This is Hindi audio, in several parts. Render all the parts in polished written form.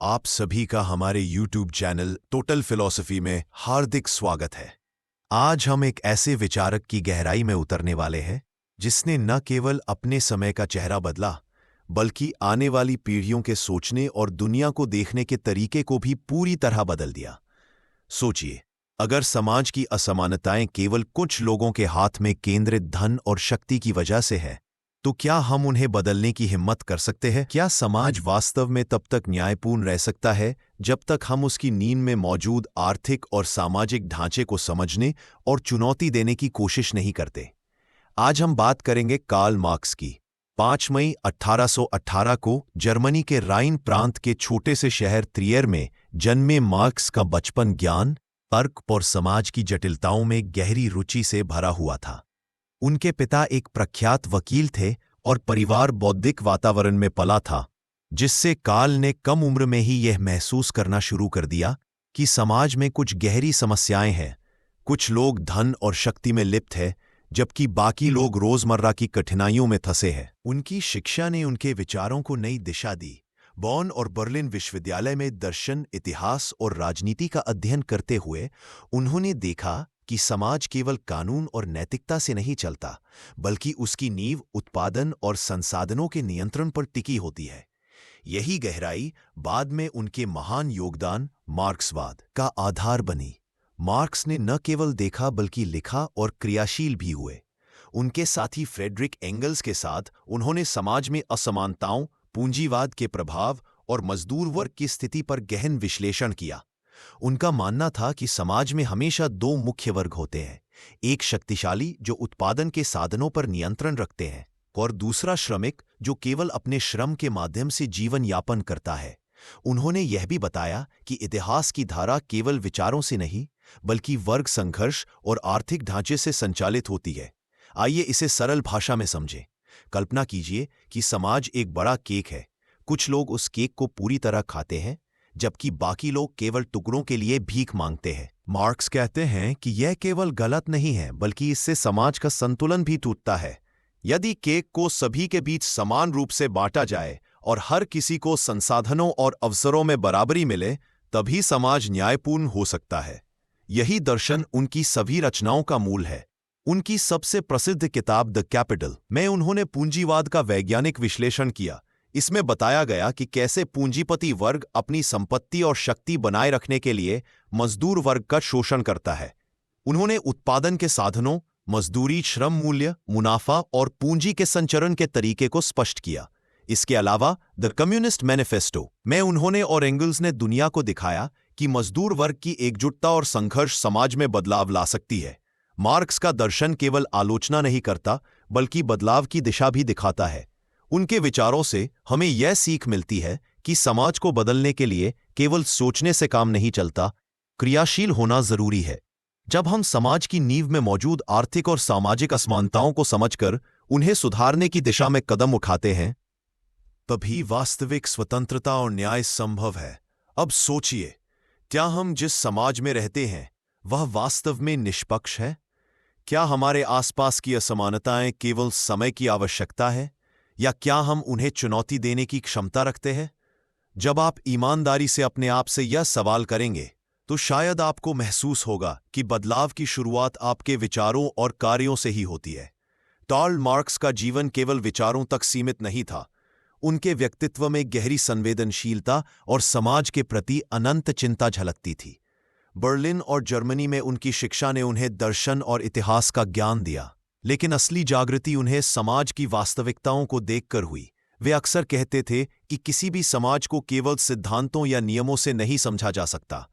आप सभी का हमारे YouTube चैनल टोटल फिलॉसफी में हार्दिक स्वागत है। आज हम एक ऐसे विचारक की गहराई में उतरने वाले हैं जिसने न केवल अपने समय का चेहरा बदला, बल्कि आने वाली पीढ़ियों के सोचने और दुनिया को देखने के तरीके को भी पूरी तरह बदल दिया। सोचिए, अगर समाज की असमानताएं केवल कुछ लोगों के हाथ में केंद्रित धन और शक्ति की वजह से है, तो क्या हम उन्हें बदलने की हिम्मत कर सकते हैं? क्या समाज वास्तव में तब तक न्यायपूर्ण रह सकता है जब तक हम उसकी नींव में मौजूद आर्थिक और सामाजिक ढांचे को समझने और चुनौती देने की कोशिश नहीं करते? आज हम बात करेंगे कार्ल मार्क्स की। 5 मई 1818 को जर्मनी के राइन प्रांत के छोटे से शहर त्रियर में जन्मे मार्क्स का बचपन ज्ञान, तर्क और समाज की जटिलताओं में गहरी रुचि से भरा हुआ था। उनके पिता एक प्रख्यात वकील थे और परिवार बौद्धिक वातावरण में पला था, जिससे कार्ल ने कम उम्र में ही यह महसूस करना शुरू कर दिया कि समाज में कुछ गहरी समस्याएं हैं। कुछ लोग धन और शक्ति में लिप्त हैं, जबकि बाकी लोग रोजमर्रा की कठिनाइयों में फंसे हैं। उनकी शिक्षा ने उनके विचारों को नई दिशा दी। बॉन और बर्लिन विश्वविद्यालय में दर्शन, इतिहास और राजनीति का अध्ययन करते हुए उन्होंने देखा कि समाज केवल कानून और नैतिकता से नहीं चलता, बल्कि उसकी नींव उत्पादन और संसाधनों के नियंत्रण पर टिकी होती है। यही गहराई बाद में उनके महान योगदान मार्क्सवाद का आधार बनी। मार्क्स ने न केवल देखा बल्कि लिखा और क्रियाशील भी हुए। उनके साथी फ्रेडरिक एंगल्स के साथ उन्होंने समाज में असमानताओं, पूंजीवाद के प्रभाव और मजदूर वर्ग की स्थिति पर गहन विश्लेषण किया। उनका मानना था कि समाज में हमेशा दो मुख्य वर्ग होते हैं, एक शक्तिशाली जो उत्पादन के साधनों पर नियंत्रण रखते हैं, और दूसरा श्रमिक जो केवल अपने श्रम के माध्यम से जीवन यापन करता है। उन्होंने यह भी बताया कि इतिहास की धारा केवल विचारों से नहीं, बल्कि वर्ग संघर्ष और आर्थिक ढांचे से संचालित होती है। आइए इसे सरल भाषा में समझें। कल्पना कीजिए कि समाज एक बड़ा केक है। कुछ लोग उस केक को पूरी तरह खाते हैं, जबकि बाकी लोग केवल टुकड़ों के लिए भीख मांगते हैं। मार्क्स कहते हैं कि यह केवल गलत नहीं है, बल्कि इससे समाज का संतुलन भी टूटता है। यदि केक को सभी के बीच समान रूप से बांटा जाए और हर किसी को संसाधनों और अवसरों में बराबरी मिले, तभी समाज न्यायपूर्ण हो सकता है। यही दर्शन उनकी सभी रचनाओं का मूल है। उनकी सबसे प्रसिद्ध किताब द कैपिटल में उन्होंने पूंजीवाद का वैज्ञानिक विश्लेषण किया। इसमें बताया गया कि कैसे पूंजीपति वर्ग अपनी संपत्ति और शक्ति बनाए रखने के लिए मजदूर वर्ग का शोषण करता है। उन्होंने उत्पादन के साधनों, मजदूरी, श्रम मूल्य, मुनाफा और पूंजी के संचरण के तरीके को स्पष्ट किया। इसके अलावा द कम्युनिस्ट मैनिफेस्टो में उन्होंने और एंगल्स ने दुनिया को दिखाया कि मजदूर वर्ग की एकजुटता और संघर्ष समाज में बदलाव ला सकती है। मार्क्स का दर्शन केवल आलोचना नहीं करता, बल्कि बदलाव की दिशा भी दिखाता है। उनके विचारों से हमें यह सीख मिलती है कि समाज को बदलने के लिए केवल सोचने से काम नहीं चलता, क्रियाशील होना जरूरी है। जब हम समाज की नींव में मौजूद आर्थिक और सामाजिक असमानताओं को समझकर उन्हें सुधारने की दिशा में कदम उठाते हैं, तभी वास्तविक स्वतंत्रता और न्याय संभव है। अब सोचिए, क्या हम जिस समाज में रहते हैं वह वास्तव में निष्पक्ष है? क्या हमारे आसपास की असमानताएं केवल समय की आवश्यकता है, या क्या हम उन्हें चुनौती देने की क्षमता रखते हैं? जब आप ईमानदारी से अपने आप से यह सवाल करेंगे, तो शायद आपको महसूस होगा कि बदलाव की शुरुआत आपके विचारों और कार्यों से ही होती है। कार्ल मार्क्स का जीवन केवल विचारों तक सीमित नहीं था। उनके व्यक्तित्व में गहरी संवेदनशीलता और समाज के प्रति अनंत चिंता झलकती थी। बर्लिन और जर्मनी में उनकी शिक्षा ने उन्हें दर्शन और इतिहास का ज्ञान दिया, लेकिन असली जागृति उन्हें समाज की वास्तविकताओं को देखकर हुई। वे अक्सर कहते थे कि किसी भी समाज को केवल सिद्धांतों या नियमों से नहीं समझा जा सकता।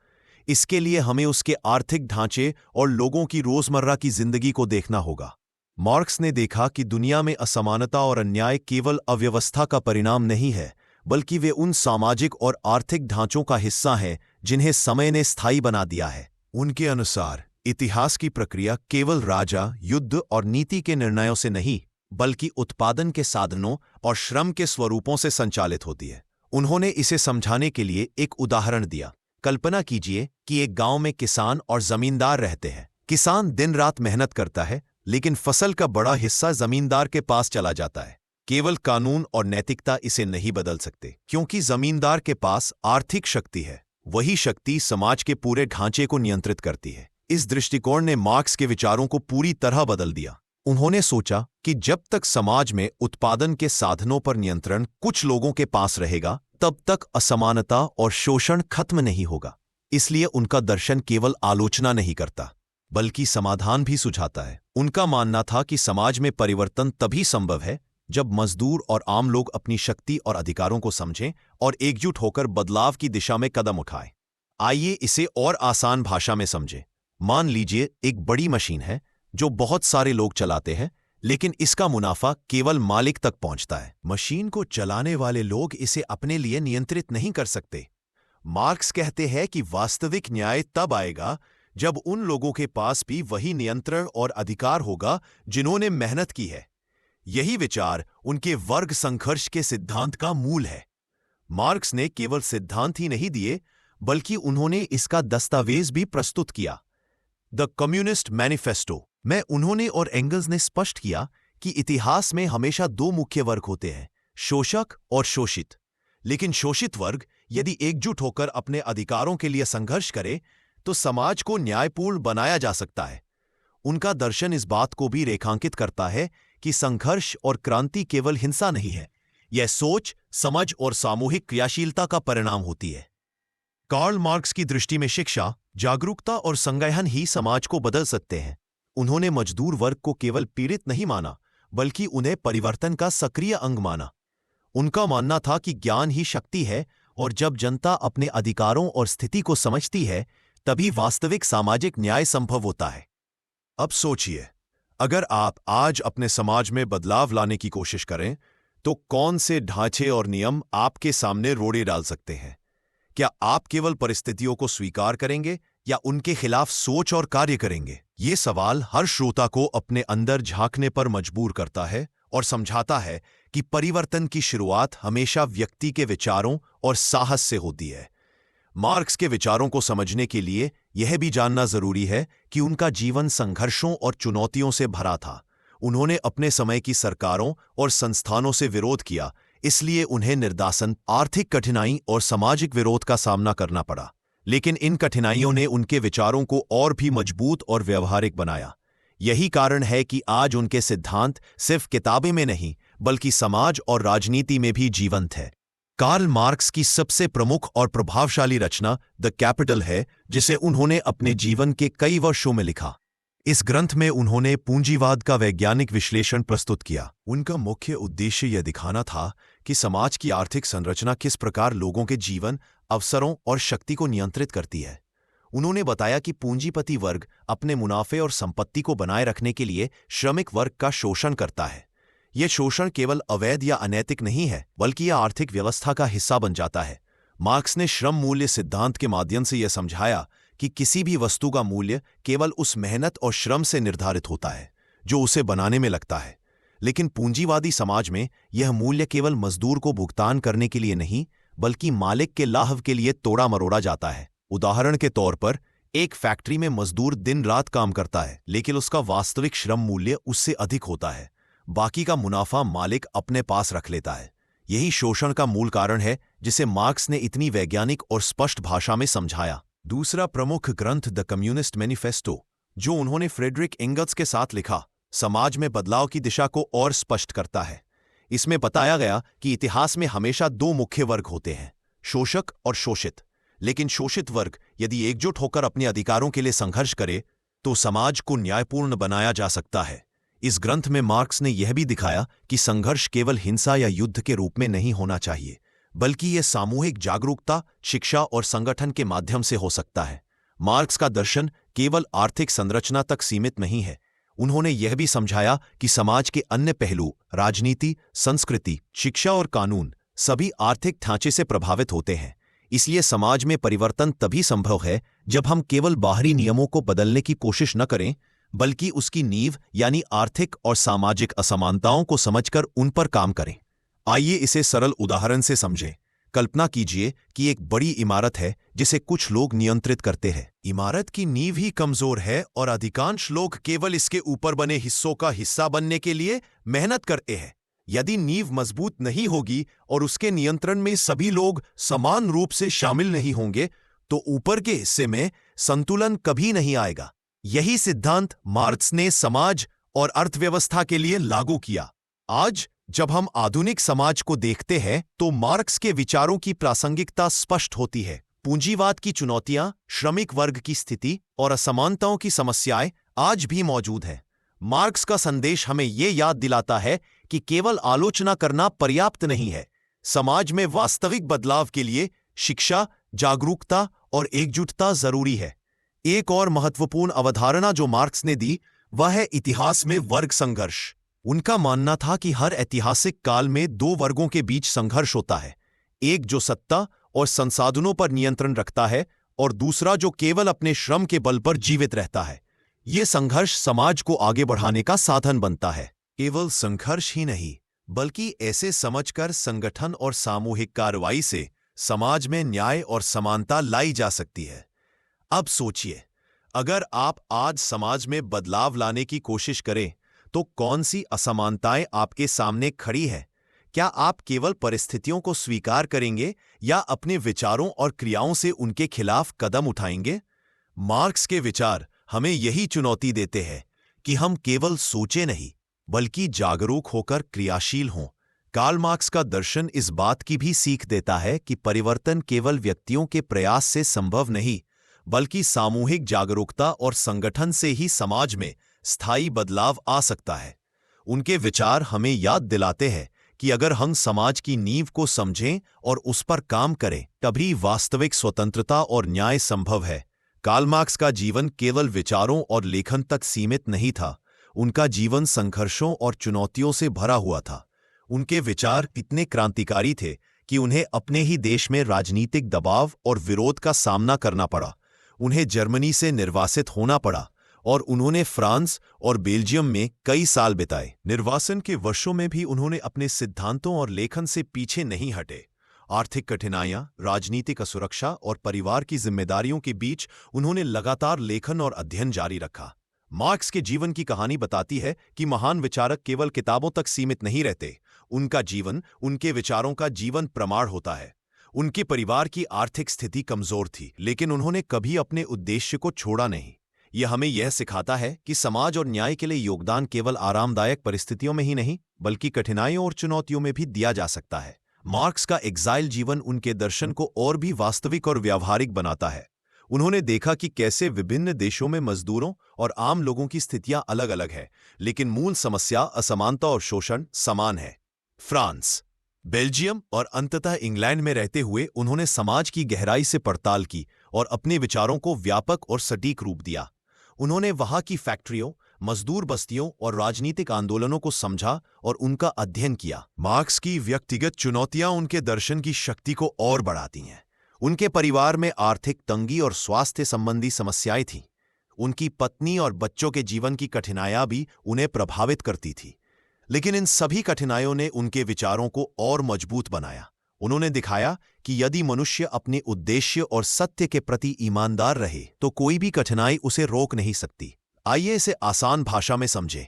इसके लिए हमें उसके आर्थिक ढांचे और लोगों की रोजमर्रा की जिंदगी को देखना होगा। मार्क्स ने देखा कि दुनिया में असमानता और अन्याय केवल अव्यवस्था का परिणाम नहीं है, बल्कि वे उन सामाजिक और आर्थिक ढांचों का हिस्सा हैं जिन्हें समय ने स्थायी बना दिया है। उनके अनुसार इतिहास की प्रक्रिया केवल राजा, युद्ध और नीति के निर्णयों से नहीं, बल्कि उत्पादन के साधनों और श्रम के स्वरूपों से संचालित होती है। उन्होंने इसे समझाने के लिए एक उदाहरण दिया। कल्पना कीजिए कि एक गांव में किसान और जमींदार रहते हैं। किसान दिन रात मेहनत करता है, लेकिन फसल का बड़ा हिस्सा जमींदार के पास चला जाता है। केवल कानून और नैतिकता इसे नहीं बदल सकते, क्योंकि जमींदार के पास आर्थिक शक्ति है। वही शक्ति समाज के पूरे ढांचे को नियंत्रित करती है। इस दृष्टिकोण ने मार्क्स के विचारों को पूरी तरह बदल दिया। उन्होंने सोचा कि जब तक समाज में उत्पादन के साधनों पर नियंत्रण कुछ लोगों के पास रहेगा, तब तक असमानता और शोषण खत्म नहीं होगा। इसलिए उनका दर्शन केवल आलोचना नहीं करता, बल्कि समाधान भी सुझाता है। उनका मानना था कि समाज में परिवर्तन तभी संभव है जब मजदूर और आम लोग अपनी शक्ति और अधिकारों को समझें और एकजुट होकर बदलाव की दिशा में कदम उठाएं। आइए इसे और आसान भाषा में समझें। मान लीजिए एक बड़ी मशीन है जो बहुत सारे लोग चलाते हैं, लेकिन इसका मुनाफा केवल मालिक तक पहुंचता है। मशीन को चलाने वाले लोग इसे अपने लिए नियंत्रित नहीं कर सकते। मार्क्स कहते हैं कि वास्तविक न्याय तब आएगा जब उन लोगों के पास भी वही नियंत्रण और अधिकार होगा जिन्होंने मेहनत की है। यही विचार उनके वर्ग संघर्ष के सिद्धांत का मूल है। मार्क्स ने केवल सिद्धांत ही नहीं दिए, बल्कि उन्होंने इसका दस्तावेज भी प्रस्तुत किया, द कम्युनिस्ट मैनिफेस्टो। में उन्होंने और एंगल्स ने स्पष्ट किया कि इतिहास में हमेशा दो मुख्य वर्ग होते हैं, शोषक और शोषित। लेकिन शोषित वर्ग यदि एकजुट होकर अपने अधिकारों के लिए संघर्ष करे तो समाज को न्यायपूर्ण बनाया जा सकता है। उनका दर्शन इस बात को भी रेखांकित करता है कि संघर्ष और क्रांति केवल हिंसा नहीं है, यह सोच, समझ और सामूहिक क्रियाशीलता का परिणाम होती है। कार्ल मार्क्स की दृष्टि में शिक्षा, जागरूकता और संज्ञान ही समाज को बदल सकते हैं। उन्होंने मजदूर वर्ग को केवल पीड़ित नहीं माना, बल्कि उन्हें परिवर्तन का सक्रिय अंग माना। उनका मानना था कि ज्ञान ही शक्ति है और जब जनता अपने अधिकारों और स्थिति को समझती है, तभी वास्तविक सामाजिक न्याय संभव होता है। अब सोचिए, अगर आप आज अपने समाज में बदलाव लाने की कोशिश करें, तो कौन से ढांचे और नियम आपके सामने रोड़े डाल सकते हैं? क्या आप केवल परिस्थितियों को स्वीकार करेंगे या उनके खिलाफ सोच और कार्य करेंगे? ये सवाल हर श्रोता को अपने अंदर झांकने पर मजबूर करता है और समझाता है कि परिवर्तन की शुरुआत हमेशा व्यक्ति के विचारों और साहस से होती है। मार्क्स के विचारों को समझने के लिए यह भी जानना जरूरी है कि उनका जीवन संघर्षों और चुनौतियों से भरा था। उन्होंने अपने समय की सरकारों और संस्थानों से विरोध किया, इसलिए उन्हें निर्दासन, आर्थिक कठिनाई और सामाजिक विरोध का सामना करना पड़ा। लेकिन इन कठिनाइयों ने उनके विचारों को और भी मजबूत और व्यवहारिक बनाया। यही कारण है कि आज उनके सिद्धांत सिर्फ किताबें में नहीं, बल्कि समाज और राजनीति में भी जीवंत है। कार्ल मार्क्स की सबसे प्रमुख और प्रभावशाली रचना द कैपिटल है, जिसे उन्होंने अपने जीवन के कई वर्षों में लिखा। इस ग्रंथ में उन्होंने पूंजीवाद का वैज्ञानिक विश्लेषण प्रस्तुत किया। उनका मुख्य उद्देश्य यह दिखाना था कि समाज की आर्थिक संरचना किस प्रकार लोगों के जीवन, अवसरों और शक्ति को नियंत्रित करती है। उन्होंने बताया कि पूंजीपति वर्ग अपने मुनाफे और संपत्ति को बनाए रखने के लिए श्रमिक वर्ग का शोषण करता है। यह शोषण केवल अवैध या अनैतिक नहीं है, बल्कि यह आर्थिक व्यवस्था का हिस्सा बन जाता है। मार्क्स ने श्रम मूल्य सिद्धांत के माध्यम से यह समझाया कि किसी भी वस्तु का मूल्य केवल उस मेहनत और श्रम से निर्धारित होता है जो उसे बनाने में लगता है। लेकिन पूंजीवादी समाज में यह मूल्य केवल मजदूर को भुगतान करने के लिए नहीं, बल्कि मालिक के लाभ के लिए तोड़ा मरोड़ा जाता है। उदाहरण के तौर पर, एक फैक्ट्री में मजदूर दिन रात काम करता है, लेकिन उसका वास्तविक श्रम मूल्य उससे अधिक होता है। बाकी का मुनाफा मालिक अपने पास रख लेता है। यही शोषण का मूल कारण है, जिसे मार्क्स ने इतनी वैज्ञानिक और स्पष्ट भाषा में समझाया। दूसरा प्रमुख ग्रंथ द कम्युनिस्ट मैनिफेस्टो, जो उन्होंने फ्रेडरिक एंगल्स के साथ लिखा, समाज में बदलाव की दिशा को और स्पष्ट करता है। इसमें बताया गया कि इतिहास में हमेशा दो मुख्य वर्ग होते हैं, शोषक और शोषित। लेकिन शोषित वर्ग यदि एकजुट होकर अपने अधिकारों के लिए संघर्ष करे, तो समाज को न्यायपूर्ण बनाया जा सकता है। इस ग्रंथ में मार्क्स ने यह भी दिखाया कि संघर्ष केवल हिंसा या युद्ध के रूप में नहीं होना चाहिए, बल्कि यह सामूहिक जागरूकता, शिक्षा और संगठन के माध्यम से हो सकता है। मार्क्स का दर्शन केवल आर्थिक संरचना तक सीमित नहीं है। उन्होंने यह भी समझाया कि समाज के अन्य पहलू, राजनीति, संस्कृति, शिक्षा और कानून, सभी आर्थिक ढांचे से प्रभावित होते हैं। इसलिए समाज में परिवर्तन तभी संभव है जब हम केवल बाहरी नियमों को बदलने की कोशिश न करें, बल्कि उसकी नींव यानी आर्थिक और सामाजिक असमानताओं को समझकर उन पर काम करें। आइए इसे सरल उदाहरण से समझें। कल्पना कीजिए कि एक बड़ी इमारत है जिसे कुछ लोग नियंत्रित करते हैं। इमारत की नींव ही कमजोर है और अधिकांश लोग केवल इसके ऊपर बने हिस्सों का हिस्सा बनने के लिए मेहनत करते हैं। यदि नींव मजबूत नहीं होगी और उसके नियंत्रण में सभी लोग समान रूप से शामिल नहीं होंगे, तो ऊपर के हिस्से में संतुलन कभी नहीं आएगा। यही सिद्धांत मार्क्स ने समाज और अर्थव्यवस्था के लिए लागू किया। आज जब हम आधुनिक समाज को देखते हैं तो मार्क्स के विचारों की प्रासंगिकता स्पष्ट होती है। पूंजीवाद की चुनौतियां, श्रमिक वर्ग की स्थिति और असमानताओं की समस्याएं आज भी मौजूद हैं। मार्क्स का संदेश हमें ये याद दिलाता है कि केवल आलोचना करना पर्याप्त नहीं है। समाज में वास्तविक बदलाव के लिए शिक्षा, जागरूकता और एकजुटता जरूरी है। एक और महत्वपूर्ण अवधारणा जो मार्क्स ने दी वह है इतिहास में वर्ग संघर्ष। उनका मानना था कि हर ऐतिहासिक काल में दो वर्गों के बीच संघर्ष होता है, एक जो सत्ता और संसाधनों पर नियंत्रण रखता है और दूसरा जो केवल अपने श्रम के बल पर जीवित रहता है। ये संघर्ष समाज को आगे बढ़ाने का साधन बनता है। केवल संघर्ष ही नहीं, बल्कि ऐसे समझकर संगठन और सामूहिक कार्रवाई से समाज में न्याय और समानता लाई जा सकती है। अब सोचिए, अगर आप आज समाज में बदलाव लाने की कोशिश करें तो कौन सी असमानताएं आपके सामने खड़ी है? क्या आप केवल परिस्थितियों को स्वीकार करेंगे या अपने विचारों और क्रियाओं से उनके खिलाफ कदम उठाएंगे? मार्क्स के विचार हमें यही चुनौती देते हैं कि हम केवल सोचे नहीं, बल्कि जागरूक होकर क्रियाशील हों। कार्ल मार्क्स का दर्शन इस बात की भी सीख देता है कि परिवर्तन केवल व्यक्तियों के प्रयास से संभव नहीं, बल्कि सामूहिक जागरूकता और संगठन से ही समाज में स्थायी बदलाव आ सकता है। उनके विचार हमें याद दिलाते हैं कि अगर हम समाज की नींव को समझें और उस पर काम करें, तभी वास्तविक स्वतंत्रता और न्याय संभव है। कार्ल मार्क्स का जीवन केवल विचारों और लेखन तक सीमित नहीं था। उनका जीवन संघर्षों और चुनौतियों से भरा हुआ था। उनके विचार इतने क्रांतिकारी थे कि उन्हें अपने ही देश में राजनीतिक दबाव और विरोध का सामना करना पड़ा। उन्हें जर्मनी से निर्वासित होना पड़ा और उन्होंने फ्रांस और बेल्जियम में कई साल बिताए। निर्वासन के वर्षों में भी उन्होंने अपने सिद्धांतों और लेखन से पीछे नहीं हटे। आर्थिक कठिनाइयां, राजनीतिक असुरक्षा और परिवार की जिम्मेदारियों के बीच उन्होंने लगातार लेखन और अध्ययन जारी रखा। मार्क्स के जीवन की कहानी बताती है कि महान विचारक केवल किताबों तक सीमित नहीं रहते। उनका जीवन उनके विचारों का जीवन प्रमाण होता है। उनके परिवार की आर्थिक स्थिति कमजोर थी, लेकिन उन्होंने कभी अपने उद्देश्य को छोड़ा नहीं। यह हमें यह सिखाता है कि समाज और न्याय के लिए योगदान केवल आरामदायक परिस्थितियों में ही नहीं, बल्कि कठिनाइयों और चुनौतियों में भी दिया जा सकता है। मार्क्स का एग्जाइल जीवन उनके दर्शन को और भी वास्तविक और व्यावहारिक बनाता है। उन्होंने देखा कि कैसे विभिन्न देशों में मजदूरों और आम लोगों की स्थितियां अलग अलग है, लेकिन मूल समस्या असमानता और शोषण समान है। फ्रांस, बेल्जियम और अंततः इंग्लैंड में रहते हुए उन्होंने समाज की गहराई से पड़ताल की और अपने विचारों को व्यापक और सटीक रूप दिया। उन्होंने वहां की फैक्ट्रियों, मजदूर बस्तियों और राजनीतिक आंदोलनों को समझा और उनका अध्ययन किया। मार्क्स की व्यक्तिगत चुनौतियां उनके दर्शन की शक्ति को और बढ़ाती हैं। उनके परिवार में आर्थिक तंगी और स्वास्थ्य संबंधी समस्याएं थीं। उनकी पत्नी और बच्चों के जीवन की कठिनाइयां भी उन्हें प्रभावित करती थी। लेकिन इन सभी कठिनाइयों ने उनके विचारों को और मजबूत बनाया। उन्होंने दिखाया कि यदि मनुष्य अपने उद्देश्य और सत्य के प्रति ईमानदार रहे तो कोई भी कठिनाई उसे रोक नहीं सकती। आइए इसे आसान भाषा में समझें।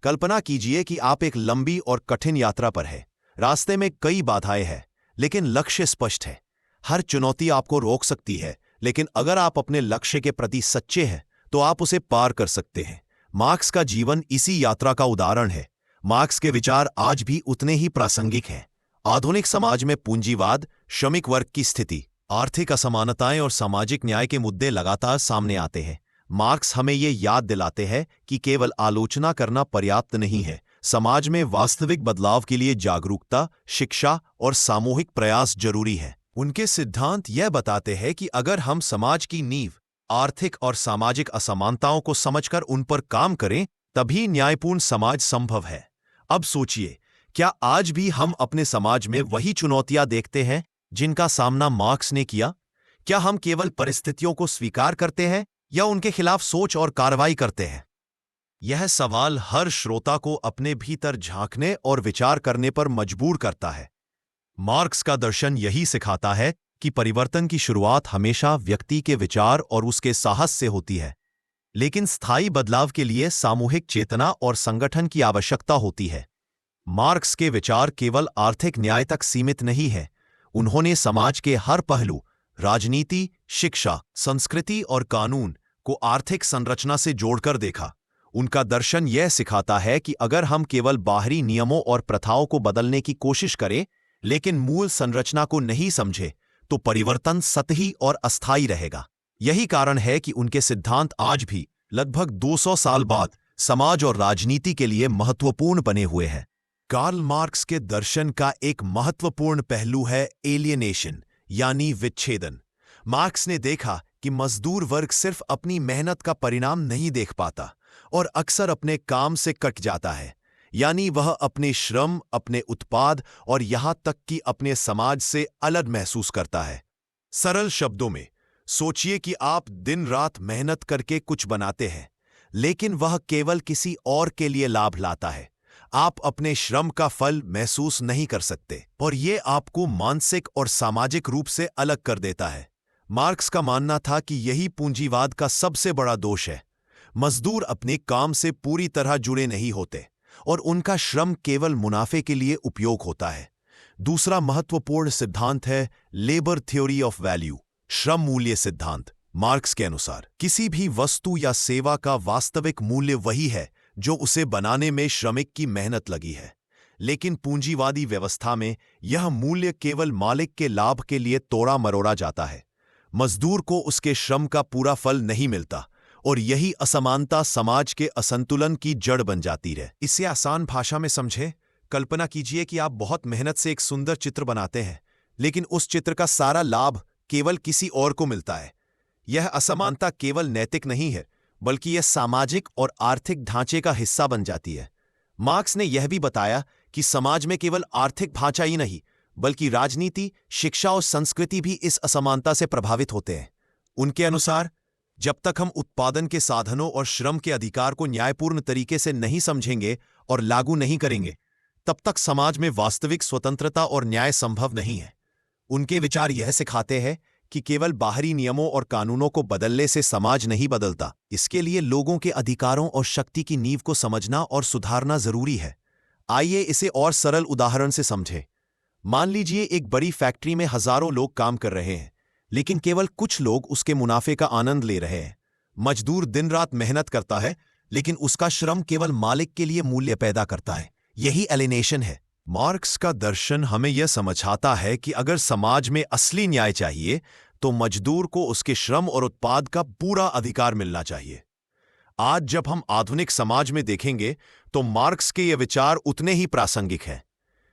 कल्पना कीजिए कि आप एक लंबी और कठिन यात्रा पर हैं। रास्ते में कई बाधाएं हैं, लेकिन लक्ष्य स्पष्ट है। हर चुनौती आपको रोक सकती है, लेकिन अगर आप अपने लक्ष्य के प्रति सच्चे हैं तो आप उसे पार कर सकते हैं। मार्क्स का जीवन इसी यात्रा का उदाहरण है। मार्क्स के विचार आज भी उतने ही प्रासंगिक हैं। आधुनिक समाज में पूंजीवाद, श्रमिक वर्ग की स्थिति, आर्थिक असमानताएं और सामाजिक न्याय के मुद्दे लगातार सामने आते हैं। मार्क्स हमें ये याद दिलाते हैं कि केवल आलोचना करना पर्याप्त नहीं है। समाज में वास्तविक बदलाव के लिए जागरूकता, शिक्षा और सामूहिक प्रयास जरूरी है। उनके सिद्धांत यह बताते हैं कि अगर हम समाज की नींव, आर्थिक और सामाजिक असमानताओं को समझकर उन पर काम करें, तभी न्यायपूर्ण समाज संभव है। अब सोचिए, क्या आज भी हम अपने समाज में वही चुनौतियां देखते हैं जिनका सामना मार्क्स ने किया? क्या हम केवल परिस्थितियों को स्वीकार करते हैं या उनके खिलाफ सोच और कार्रवाई करते हैं? यह सवाल हर श्रोता को अपने भीतर झांकने और विचार करने पर मजबूर करता है। मार्क्स का दर्शन यही सिखाता है कि परिवर्तन की शुरुआत हमेशा व्यक्ति के विचार और उसके साहस से होती है, लेकिन स्थायी बदलाव के लिए सामूहिक चेतना और संगठन की आवश्यकता होती है। मार्क्स के विचार केवल आर्थिक न्याय तक सीमित नहीं है। उन्होंने समाज के हर पहलू, राजनीति, शिक्षा, संस्कृति और कानून को आर्थिक संरचना से जोड़कर देखा। उनका दर्शन यह सिखाता है कि अगर हम केवल बाहरी नियमों और प्रथाओं को बदलने की कोशिश करें, लेकिन मूल संरचना को नहीं समझे, तो परिवर्तन सतही और अस्थायी रहेगा। यही कारण है कि उनके सिद्धांत आज भी लगभग 200 साल बाद समाज और राजनीति के लिए महत्वपूर्ण बने हुए हैं। कार्ल मार्क्स के दर्शन का एक महत्वपूर्ण पहलू है एलियनेशन, यानी विच्छेदन। मार्क्स ने देखा कि मजदूर वर्ग सिर्फ अपनी मेहनत का परिणाम नहीं देख पाता और अक्सर अपने काम से कट जाता है, यानी वह अपने श्रम, अपने उत्पाद और यहां तक कि अपने समाज से अलग महसूस करता है। सरल शब्दों में सोचिए कि आप दिन रात मेहनत करके कुछ बनाते हैं, लेकिन वह केवल किसी और के लिए लाभ लाता है। आप अपने श्रम का फल महसूस नहीं कर सकते और यह आपको मानसिक और सामाजिक रूप से अलग कर देता है। मार्क्स का मानना था कि यही पूंजीवाद का सबसे बड़ा दोष है। मजदूर अपने काम से पूरी तरह जुड़े नहीं होते और उनका श्रम केवल मुनाफे के लिए उपयोग होता है। दूसरा महत्वपूर्ण सिद्धांत है लेबर थ्योरी ऑफ वैल्यू, श्रम मूल्य सिद्धांत। मार्क्स के अनुसार किसी भी वस्तु या सेवा का वास्तविक मूल्य वही है जो उसे बनाने में श्रमिक की मेहनत लगी है, लेकिन पूंजीवादी व्यवस्था में यह मूल्य केवल मालिक के लाभ के लिए तोड़ा मरोड़ा जाता है। मजदूर को उसके श्रम का पूरा फल नहीं मिलता और यही असमानता समाज के असंतुलन की जड़ बन जाती है। इसे आसान भाषा में समझें। कल्पना कीजिए कि आप बहुत मेहनत से एक सुंदर चित्र बनाते हैं, लेकिन उस चित्र का सारा लाभ केवल किसी और को मिलता है। यह असमानता केवल नैतिक नहीं है, बल्कि यह सामाजिक और आर्थिक ढांचे का हिस्सा बन जाती है। मार्क्स ने यह भी बताया कि समाज में केवल आर्थिक ढांचा ही नहीं, बल्कि राजनीति, शिक्षा और संस्कृति भी इस असमानता से प्रभावित होते हैं। उनके अनुसार जब तक हम उत्पादन के साधनों और श्रम के अधिकार को न्यायपूर्ण तरीके से नहीं समझेंगे और लागू नहीं करेंगे, तब तक समाज में वास्तविक स्वतंत्रता और न्याय संभव नहीं है। उनके विचार यह सिखाते हैं कि केवल बाहरी नियमों और कानूनों को बदलने से समाज नहीं बदलता। इसके लिए लोगों के अधिकारों और शक्ति की नींव को समझना और सुधारना जरूरी है। आइए इसे और सरल उदाहरण से समझें। मान लीजिए एक बड़ी फैक्ट्री में हजारों लोग काम कर रहे हैं, लेकिन केवल कुछ लोग उसके मुनाफे का आनंद ले रहे हैं। मजदूर दिन रात मेहनत करता है, लेकिन उसका श्रम केवल मालिक के लिए मूल्य पैदा करता है। यही एलिनेशन है। मार्क्स का दर्शन हमें यह समझाता है कि अगर समाज में असली न्याय चाहिए, तो मजदूर को उसके श्रम और उत्पाद का पूरा अधिकार मिलना चाहिए। आज जब हम आधुनिक समाज में देखेंगे, तो मार्क्स के ये विचार उतने ही प्रासंगिक हैं।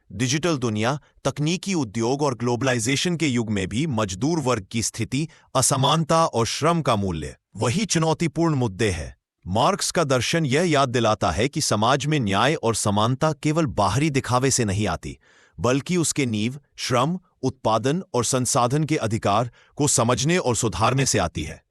डिजिटल दुनिया, तकनीकी उद्योग और ग्लोबलाइजेशन के युग में भी मजदूर वर्ग की स्थिति, असमानता और श्रम का मूल्य वही चुनौतीपूर्ण मुद्दे हैं। मार्क्स का दर्शन यह याद दिलाता है कि समाज में न्याय और समानता केवल बाहरी दिखावे से नहीं आती, बल्कि उसके नींव, श्रम, उत्पादन और संसाधन के अधिकार को समझने और सुधारने से आती है।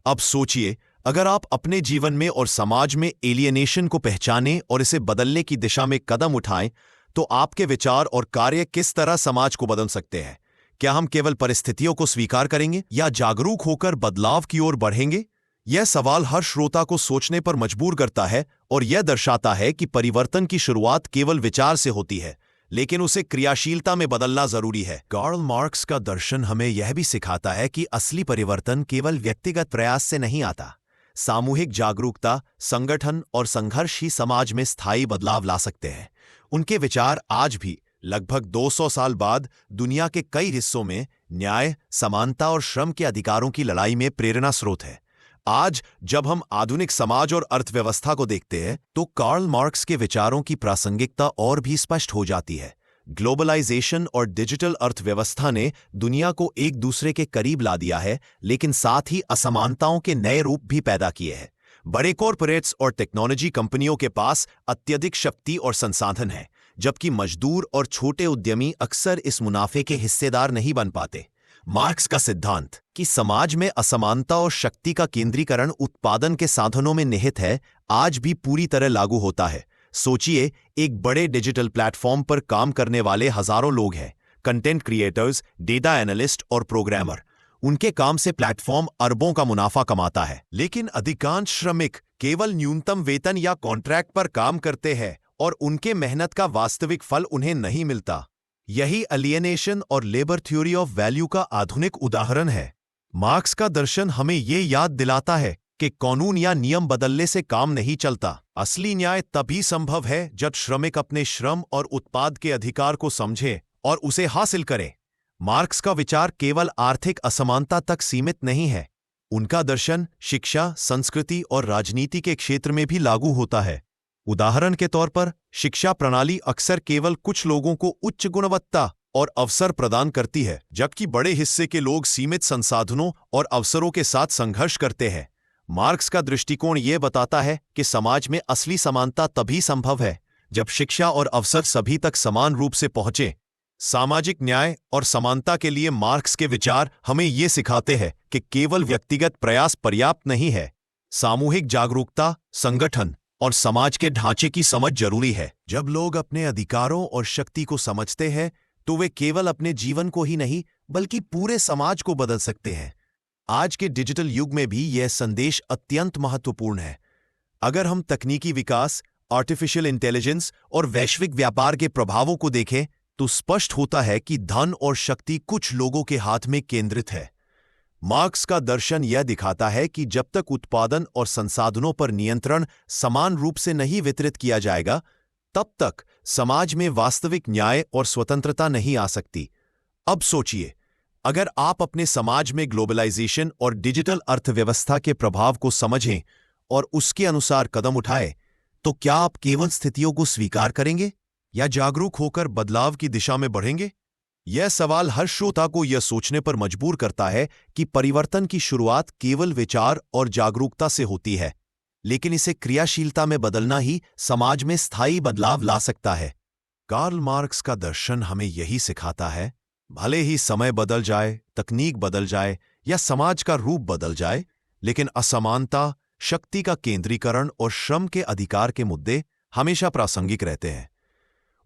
अब सोचिए, अगर आप अपने जीवन में और समाज में एलियनेशन को पहचानें और इसे बदलने की दिशा में कदम उठाएं, तो आपके विचार और कार्य किस तरह समाज को बदल सकते हैं? क्या हम केवल परिस्थितियों को स्वीकार करेंगे या जागरूक होकर बदलाव की ओर बढ़ेंगे? यह सवाल हर श्रोता को सोचने पर मजबूर करता है और यह दर्शाता है कि परिवर्तन की शुरुआत केवल विचार से होती है, लेकिन उसे क्रियाशीलता में बदलना जरूरी है। कार्ल मार्क्स का दर्शन हमें यह भी सिखाता है कि असली परिवर्तन केवल व्यक्तिगत प्रयास से नहीं आता। सामूहिक जागरूकता, संगठन और संघर्ष ही समाज में स्थायी बदलाव ला सकते हैं। उनके विचार आज भी लगभग 200 साल बाद दुनिया के कई हिस्सों में न्याय, समानता और श्रम के अधिकारों की लड़ाई में प्रेरणा स्रोत है। आज जब हम आधुनिक समाज और अर्थव्यवस्था को देखते हैं, तो कार्ल मार्क्स के विचारों की प्रासंगिकता और भी स्पष्ट हो जाती है। ग्लोबलाइजेशन और डिजिटल अर्थव्यवस्था ने दुनिया को एक दूसरे के करीब ला दिया है, लेकिन साथ ही असमानताओं के नए रूप भी पैदा किए हैं। बड़े कॉरपोरेट्स और टेक्नोलॉजी कंपनियों के पास अत्यधिक शक्ति और संसाधन है, जबकि मजदूर और छोटे उद्यमी अक्सर इस मुनाफे के हिस्सेदार नहीं बन पाते। मार्क्स का सिद्धांत कि समाज में असमानता और शक्ति का केंद्रीकरण उत्पादन के साधनों में निहित है, आज भी पूरी तरह लागू होता है। सोचिए, एक बड़े डिजिटल प्लेटफॉर्म पर काम करने वाले हजारों लोग हैं, कंटेंट क्रिएटर्स, डेटा एनालिस्ट और प्रोग्रामर। उनके काम से प्लेटफॉर्म अरबों का मुनाफा कमाता है, लेकिन अधिकांश श्रमिक केवल न्यूनतम वेतन या कॉन्ट्रैक्ट पर काम करते हैं और उनके मेहनत का वास्तविक फल उन्हें नहीं मिलता। यही अलियनेशन और लेबर थ्योरी ऑफ वैल्यू का आधुनिक उदाहरण है। मार्क्स का दर्शन हमें ये याद दिलाता है कि कानून या नियम बदलने से काम नहीं चलता। असली न्याय तभी संभव है जब श्रमिक अपने श्रम और उत्पाद के अधिकार को समझे और उसे हासिल करे। मार्क्स का विचार केवल आर्थिक असमानता तक सीमित नहीं है। उनका दर्शन शिक्षा, संस्कृति और राजनीति के क्षेत्र में भी लागू होता है। उदाहरण के तौर पर, शिक्षा प्रणाली अक्सर केवल कुछ लोगों को उच्च गुणवत्ता और अवसर प्रदान करती है, जबकि बड़े हिस्से के लोग सीमित संसाधनों और अवसरों के साथ संघर्ष करते हैं। मार्क्स का दृष्टिकोण यह बताता है कि समाज में असली समानता तभी संभव है जब शिक्षा और अवसर सभी तक समान रूप से पहुंचे। सामाजिक न्याय और समानता के लिए मार्क्स के विचार हमें ये सिखाते हैं कि केवल व्यक्तिगत प्रयास पर्याप्त नहीं है। सामूहिक जागरूकता, संगठन और समाज के ढांचे की समझ जरूरी है। जब लोग अपने अधिकारों और शक्ति को समझते हैं तो वे केवल अपने जीवन को ही नहीं बल्कि पूरे समाज को बदल सकते हैं। आज के डिजिटल युग में भी यह संदेश अत्यंत महत्वपूर्ण है। अगर हम तकनीकी विकास, आर्टिफिशियल इंटेलिजेंस और वैश्विक व्यापार के प्रभावों को देखें तो स्पष्ट होता है कि धन और शक्ति कुछ लोगों के हाथ में केंद्रित है। मार्क्स का दर्शन यह दिखाता है कि जब तक उत्पादन और संसाधनों पर नियंत्रण समान रूप से नहीं वितरित किया जाएगा, तब तक समाज में वास्तविक न्याय और स्वतंत्रता नहीं आ सकती। अब सोचिए, अगर आप अपने समाज में ग्लोबलाइजेशन और डिजिटल अर्थव्यवस्था के प्रभाव को समझें और उसके अनुसार कदम उठाएं, तो क्या आप केवल स्थितियों को स्वीकार करेंगे या जागरूक होकर बदलाव की दिशा में बढ़ेंगे? यह सवाल हर श्रोता को यह सोचने पर मजबूर करता है कि परिवर्तन की शुरुआत केवल विचार और जागरूकता से होती है, लेकिन इसे क्रियाशीलता में बदलना ही समाज में स्थायी बदलाव ला सकता है। कार्ल मार्क्स का दर्शन हमें यही सिखाता है, भले ही समय बदल जाए, तकनीक बदल जाए या समाज का रूप बदल जाए, लेकिन असमानता, शक्ति का केंद्रीकरण और श्रम के अधिकार के मुद्दे हमेशा प्रासंगिक रहते हैं।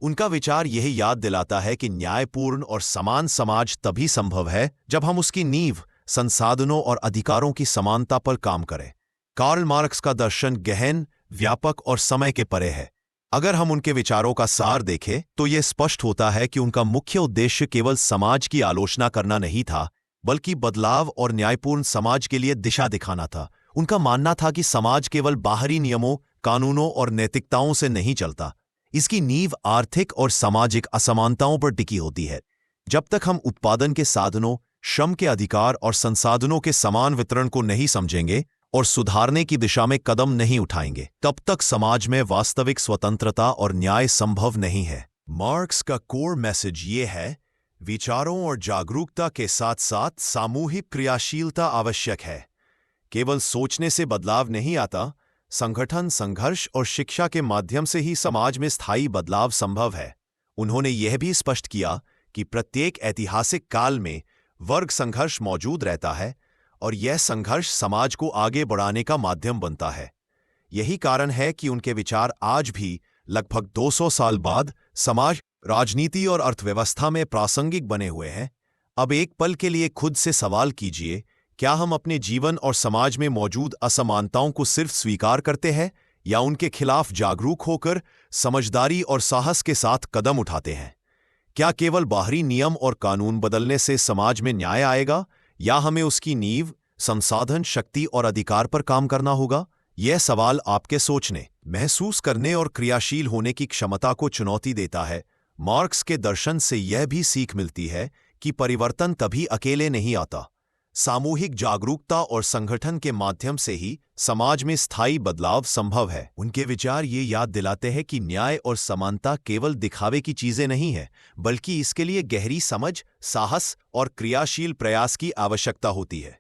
उनका विचार यह याद दिलाता है कि न्यायपूर्ण और समान समाज तभी संभव है जब हम उसकी नींव, संसाधनों और अधिकारों की समानता पर काम करें। कार्ल मार्क्स का दर्शन गहन, व्यापक और समय के परे है। अगर हम उनके विचारों का सार देखें तो यह स्पष्ट होता है कि उनका मुख्य उद्देश्य केवल समाज की आलोचना करना नहीं था, बल्कि बदलाव और न्यायपूर्ण समाज के लिए दिशा दिखाना था। उनका मानना था कि समाज केवल बाहरी नियमों, कानूनों और नैतिकताओं से नहीं चलता, इसकी नींव आर्थिक और सामाजिक असमानताओं पर टिकी होती है। जब तक हम उत्पादन के साधनों, श्रम के अधिकार और संसाधनों के समान वितरण को नहीं समझेंगे और सुधारने की दिशा में कदम नहीं उठाएंगे, तब तक समाज में वास्तविक स्वतंत्रता और न्याय संभव नहीं है। मार्क्स का कोर मैसेज ये है, विचारों और जागरूकता के साथ साथ सामूहिक क्रियाशीलता आवश्यक है। केवल सोचने से बदलाव नहीं आता, संगठन, संघर्ष और शिक्षा के माध्यम से ही समाज में स्थायी बदलाव संभव है। उन्होंने यह भी स्पष्ट किया कि प्रत्येक ऐतिहासिक काल में वर्ग संघर्ष मौजूद रहता है और यह संघर्ष समाज को आगे बढ़ाने का माध्यम बनता है। यही कारण है कि उनके विचार आज भी लगभग 200 साल बाद समाज, राजनीति और अर्थव्यवस्था में प्रासंगिक बने हुए हैं। अब एक पल के लिए खुद से सवाल कीजिए, क्या हम अपने जीवन और समाज में मौजूद असमानताओं को सिर्फ स्वीकार करते हैं या उनके खिलाफ जागरूक होकर समझदारी और साहस के साथ कदम उठाते हैं? क्या केवल बाहरी नियम और कानून बदलने से समाज में न्याय आएगा या हमें उसकी नींव, संसाधन, शक्ति और अधिकार पर काम करना होगा? यह सवाल आपके सोचने, महसूस करने और क्रियाशील होने की क्षमता को चुनौती देता है। मार्क्स के दर्शन से यह भी सीख मिलती है कि परिवर्तन तभी अकेले नहीं आता। सामूहिक जागरूकता और संगठन के माध्यम से ही समाज में स्थायी बदलाव संभव है। उनके विचार ये याद दिलाते हैं कि न्याय और समानता केवल दिखावे की चीजें नहीं है, बल्कि इसके लिए गहरी समझ, साहस और क्रियाशील प्रयास की आवश्यकता होती है।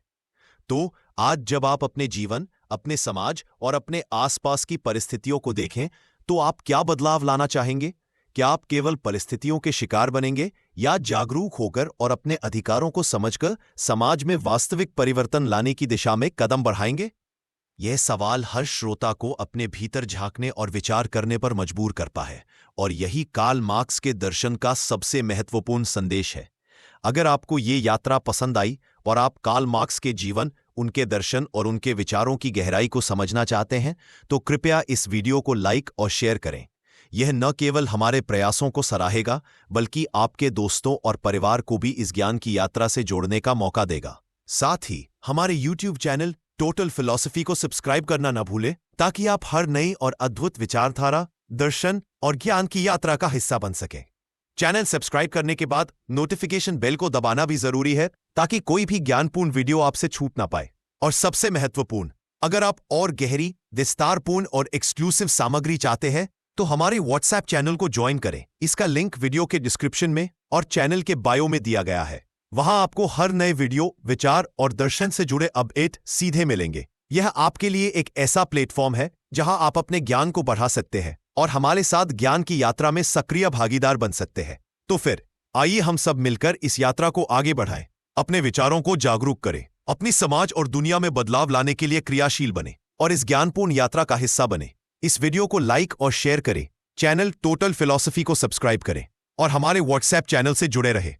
तो आज जब आप अपने जीवन, अपने समाज और अपने आसपास की परिस्थितियों को देखें, तो आप क्या बदलाव लाना चाहेंगे? क्या आप केवल परिस्थितियों के शिकार बनेंगे या जागरूक होकर और अपने अधिकारों को समझकर समाज में वास्तविक परिवर्तन लाने की दिशा में कदम बढ़ाएंगे? यह सवाल हर श्रोता को अपने भीतर झांकने और विचार करने पर मजबूर करता है, और यही कार्ल मार्क्स के दर्शन का सबसे महत्वपूर्ण संदेश है। अगर आपको ये यात्रा पसंद आई और आप कार्ल मार्क्स के जीवन, उनके दर्शन और उनके विचारों की गहराई को समझना चाहते हैं, तो कृपया इस वीडियो को लाइक और शेयर करें। यह न केवल हमारे प्रयासों को सराहेगा बल्कि आपके दोस्तों और परिवार को भी इस ज्ञान की यात्रा से जोड़ने का मौका देगा। साथ ही हमारे YouTube चैनल टोटल फिलॉसफी को सब्सक्राइब करना न भूलें ताकि आप हर नई और अद्भुत विचारधारा, दर्शन और ज्ञान की यात्रा का हिस्सा बन सकें। चैनल सब्सक्राइब करने के बाद नोटिफिकेशन बेल को दबाना भी जरूरी है ताकि कोई भी ज्ञानपूर्ण वीडियो आपसे छूट ना पाए। और सबसे महत्वपूर्ण, अगर आप और गहरी, विस्तारपूर्ण और एक्सक्लूसिव सामग्री चाहते हैं तो हमारे व्हाट्सएप चैनल को ज्वाइन करें। इसका लिंक वीडियो के डिस्क्रिप्शन में और चैनल के बायो में दिया गया है। वहां आपको हर नए वीडियो, विचार और दर्शन से जुड़े अपडेट सीधे मिलेंगे। यह आपके लिए एक ऐसा प्लेटफॉर्म है जहां आप अपने ज्ञान को बढ़ा सकते हैं और हमारे साथ ज्ञान की यात्रा में सक्रिय भागीदार बन सकते हैं। तो फिर आइए हम सब मिलकर इस यात्रा को आगे बढ़ाएं, अपने विचारों को जागरूक करें, अपनी समाज और दुनिया में बदलाव लाने के लिए क्रियाशील बने और इस ज्ञानपूर्ण यात्रा का हिस्सा बने। इस वीडियो को लाइक और शेयर करें, चैनल टोटल फिलॉसफी को सब्सक्राइब करें और हमारे व्हाट्सएप चैनल से जुड़े रहें।